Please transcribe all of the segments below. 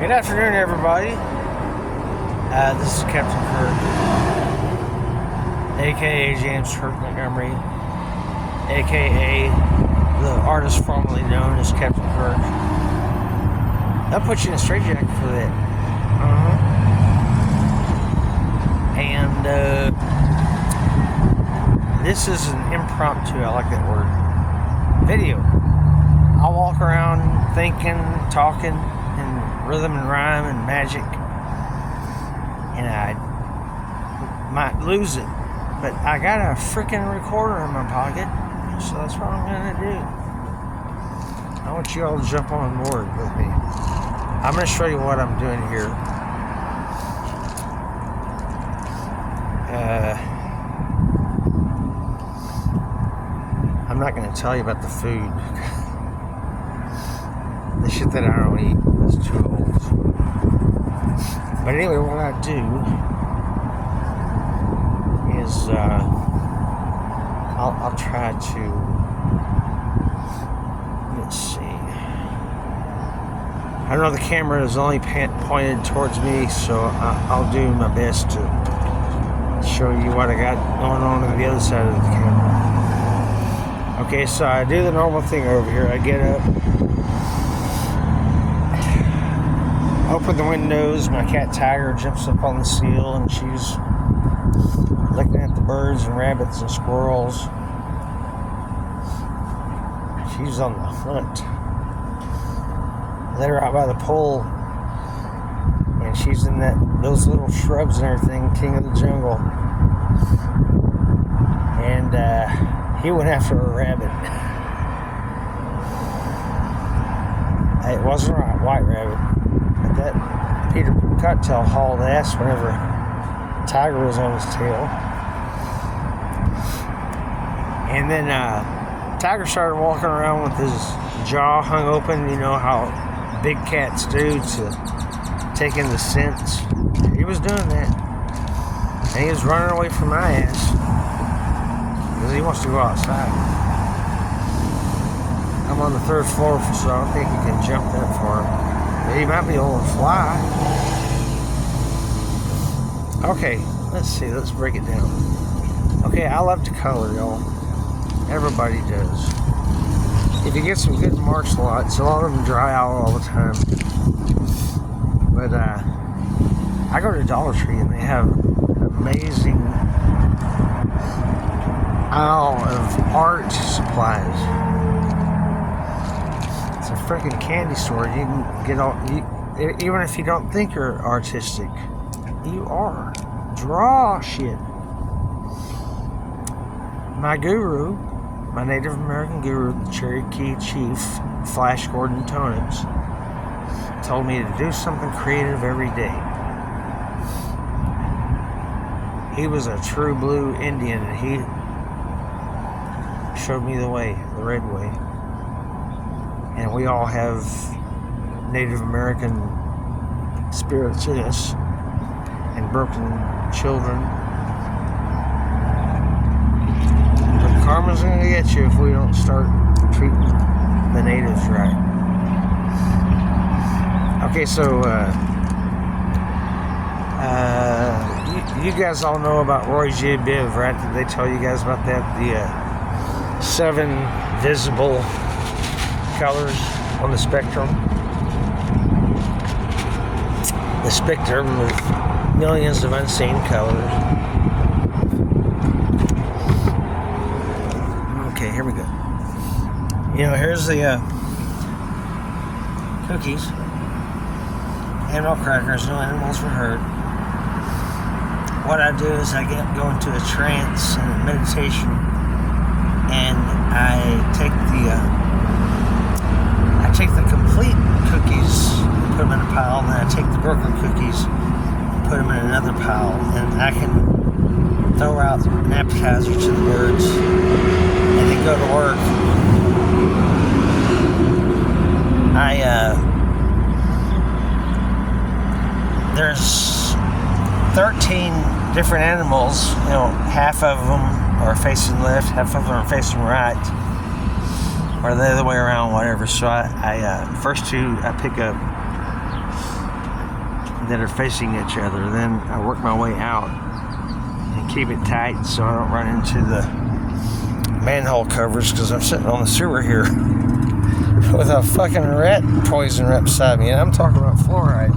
Good afternoon, everybody. This is Captain Kirk, aka James Kirk Montgomery, aka the artist formerly known as Captain Kirk. I'll put you in a straitjacket for that. And this is an impromptu, I like that word, video. I'll walk around thinking, talking, and rhythm and rhyme and magic, and I might lose it, but I got a freaking recorder in my pocket, so that's what I'm gonna do. I want you all to jump on board with me. I'm gonna show you what I'm doing here. I'm not gonna tell you about the food. The shit that I don't eat is too old. But anyway, what I do is I'll try to, let's see. I know the camera is only pointed towards me, so I'll do my best to show you what I got going on the other side of the camera. Okay, so I do the normal thing over here. I get up, open the windows. My cat Tiger jumps up on the sill, and she's looking at the birds and rabbits and squirrels. She's on the hunt. Let her out by the pole, and she's in those little shrubs and everything, king of the jungle. And he went after a rabbit. It wasn't a white rabbit. That Peter Cottontail hauled ass whenever Tiger was on his tail. And then Tiger started walking around with his jaw hung open, you know how big cats do to take in the scents. He was doing that. And he was running away from my ass because he wants to go outside. I'm on the 3rd floor, so I don't think he can jump that far. He might be able to fly. Okay, let's see. Let's break it down. Okay, I love to color, y'all. Everybody does. If you get some good martial arts, a lot of them dry out all the time. But I go to Dollar Tree and they have an amazing aisle of art supplies. A freaking candy store. You can get all, even if you don't think you're artistic, you are. Draw shit. My guru, my Native American guru, the Cherokee Chief, Flash Gordon Tonitz, told me to do something creative every day. He was a true blue Indian, and he showed me the way, the red way. And we all have Native American spirits in us, and broken children. But karma's gonna get you if we don't start treating the natives right. Okay, so you guys all know about Roy J. Biv, right? Did they tell you guys about that? The 7 visible colors on the spectrum. The spectrum of millions of unseen colors. Okay, here we go. You know, here's the cookies. Animal crackers, no animals were hurt. What I do is I go into a trance and a meditation, and I take the complete cookies and put them in a pile, then I take the broken cookies and put them in another pile, and I can throw out an appetizer to the birds and then go to work. There's 13 different animals, you know, half of them are facing left, half of them are facing right, or the other way around, whatever. So I first two I pick up that are facing each other. Then I work my way out and keep it tight so I don't run into the manhole covers, because I'm sitting on the sewer here with a fucking rat poison right beside me, and I'm talking about fluoride.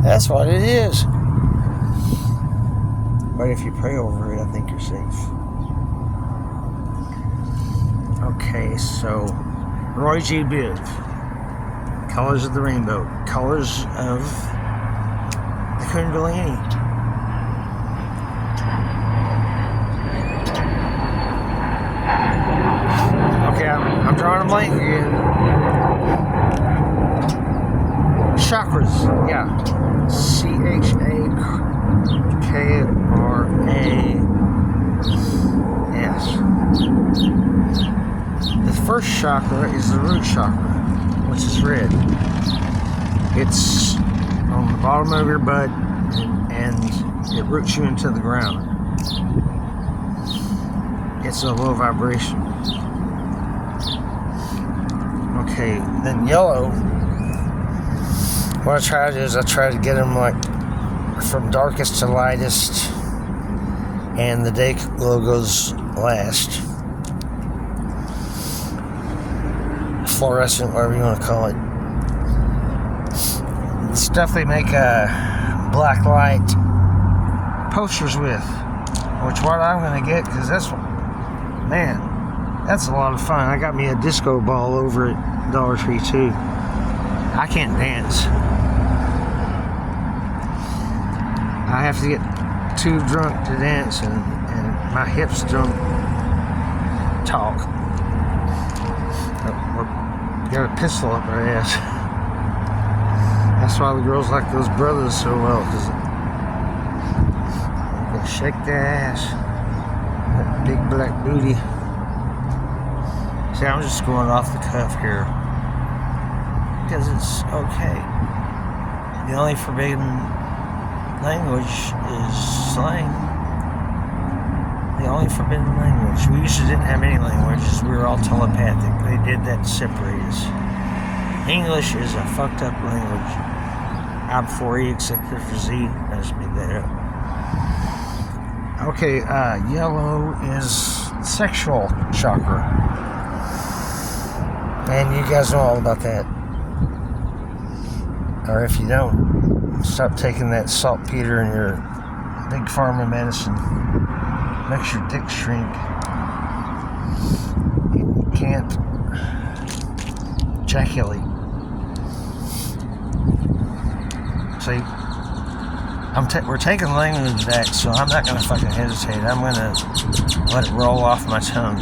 That's what it is. But if you pray over it, I think you're safe. Okay, so Roy G. Biv, Colors of the Rainbow, Colors of the Kundalini. Okay, I'm drawing a blank again. Chakras, yeah. CHAKRAS. The first chakra is the root chakra, which is red. It's on the bottom of your butt, and it roots you into the ground. It's a low vibration. Okay, then yellow. What I try to do is I try to get them like from darkest to lightest, and the day glow goes last. Fluorescent, whatever you want to call it. The stuff they make black light posters with, which what I'm going to get, because that's a lot of fun. I got me a disco ball over at Dollar Tree too. I can't dance. I have to get too drunk to dance, and my hips don't talk. Got a pistol up our ass. That's why the girls like those brothers so well, because they shake their ass. That big black booty. See, I'm just going off the cuff here, because it's okay. The only forbidden language is slang. The only forbidden language. We usually didn't have any languages. We were all telepathic. They did that to separate us. English is a fucked up language. I before E except for Z. I just made that up. Okay, yellow is sexual chakra. And you guys know all about that. Or if you don't, stop taking that saltpeter and your big pharma medicine. Makes your dick shrink. You can't ejaculate. See, we're taking language back, so I'm not gonna fucking hesitate. I'm gonna let it roll off my tongue.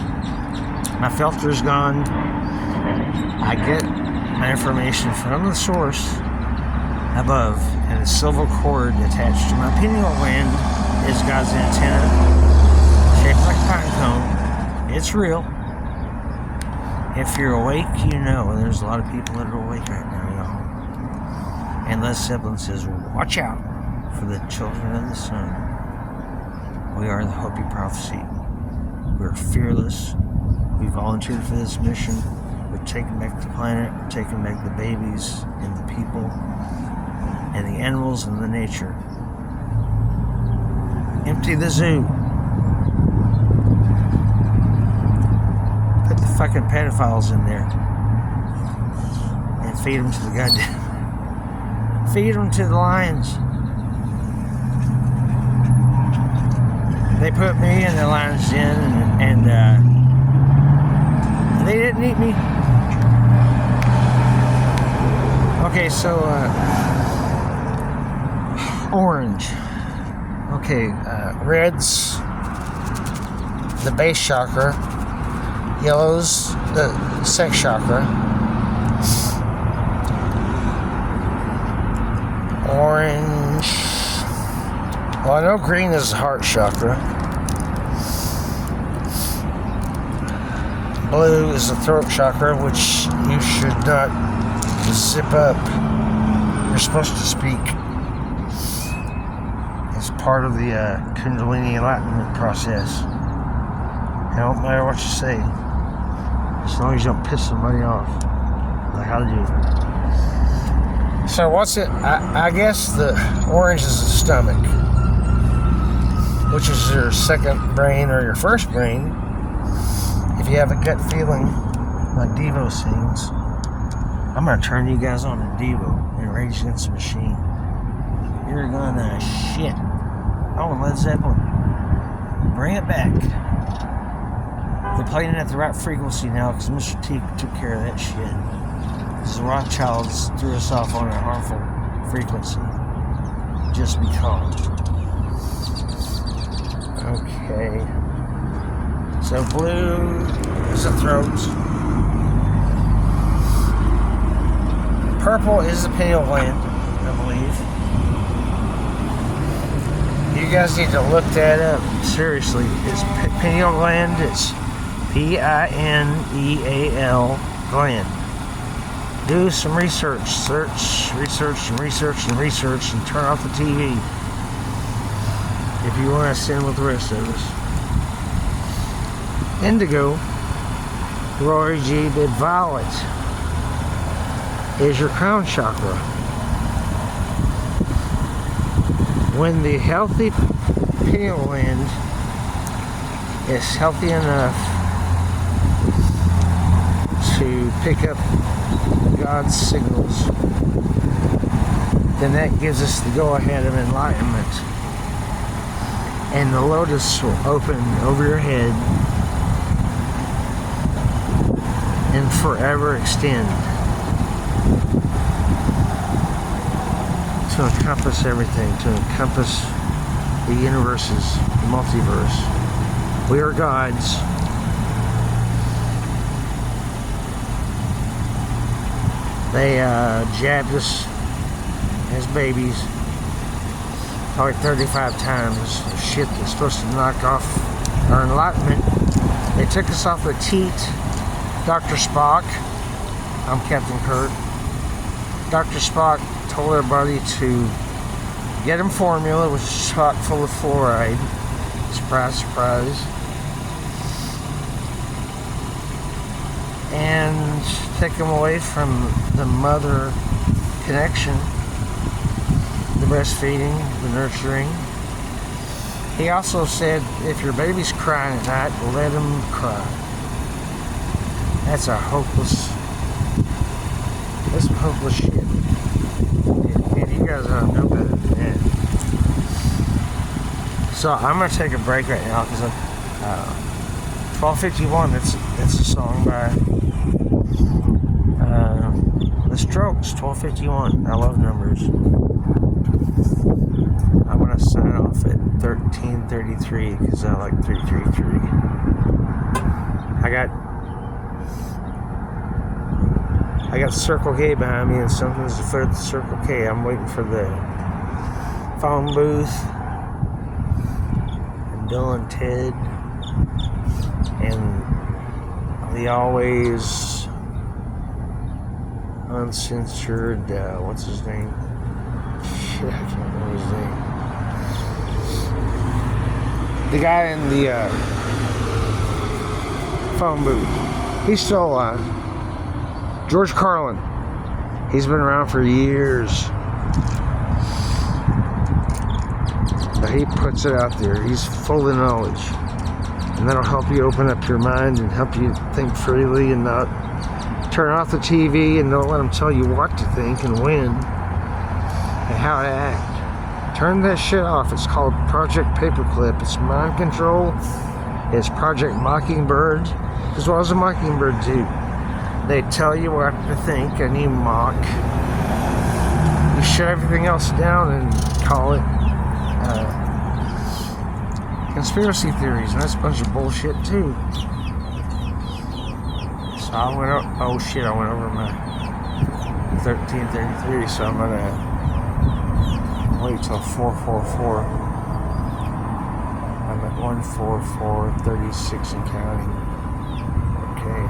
My filter's gone. I get my information from the source above, and a silver cord attached to my pineal gland is God's antenna, shaped like a pine cone. It's real. If you're awake, you know, and there's a lot of people that are awake right now, y'all. And Les Zeppelin says, watch out for the children of the sun. We are the Hopi prophecy. We're fearless. We volunteered for this mission. We're taking back the planet. We're taking back the babies and the people and the animals and the nature. Empty the zoo. Put the fucking pedophiles in there and feed them to the goddamn. Feed them to the lions. They put me in the lion's den, and they didn't eat me. Okay, so orange. Okay, red's the base chakra. Yellow's the sex chakra. Orange. Well, I know green is the heart chakra. Blue is the throat chakra, which you should not zip up. You're supposed to speak. It's part of the Kundalini enlightenment process. It don't matter what you say, as long as you don't piss somebody off. Like I do. So what's it? I guess the orange is the stomach, which is your second brain or your first brain. If you have a gut feeling, like Devo sings, I'm going to turn you guys on to Devo and Rage Against the Machine. You're gonna shit. Oh, Led Zeppelin. Bring it back. They're playing it at the right frequency now because Mr. T took care of that shit. Because the Rothschilds threw us off on a harmful frequency. Just be calm. Okay. So blue is the throat. Purple is the pineal gland, I believe. You guys need to look that up. Seriously. It's pineal gland. It's P-I-N-E-A-L gland. Do some research. Research, and turn off the TV. If you want to sin with the rest of us. Indigo, Rory G. Bid Violet, is your crown chakra. When the healthy pineal gland is healthy enough to pick up God's signals, then that gives us the go-ahead of enlightenment. And the lotus will open over your head and forever extend to encompass everything, to encompass the universes, the multiverse. We are gods. They jabbed us as babies probably 35 times. Shit that's supposed to knock off our enlightenment. They took us off the teat. Dr. Spock, I'm Captain Kirk. Dr. Spock told everybody to get him formula, which is chock full of fluoride. Surprise, surprise. And take them away from the mother connection, the breastfeeding, the nurturing. He also said, if your baby's crying at night, let him cry. That's some hopeless shit. And you guys don't know better than that. So I'm gonna take a break right now because 1251. That's a song by The Strokes. 1251. I love numbers. I'm gonna sign off at 1333 because I like 333. I got Circle K behind me and something's for the Circle K. I'm waiting for the phone booth and Bill and Ted and the always uncensored, what's his name? Shit, I can't remember his name. The guy in the phone booth. He's still alive. George Carlin. He's been around for years. But he puts it out there. He's full of knowledge. And that'll help you open up your mind and help you think freely and not turn off the TV and don't let them tell you what to think and when and how to act. Turn that shit off. It's called Project Paperclip. It's mind control. It's Project Mockingbird, as well as a Mockingbird too. They tell you what to think and you mock. You shut everything else down and call it conspiracy theories, and that's a bunch of bullshit too. So I went over my 1333, so I'm gonna wait till 444. I'm at 14436 and counting. Okay.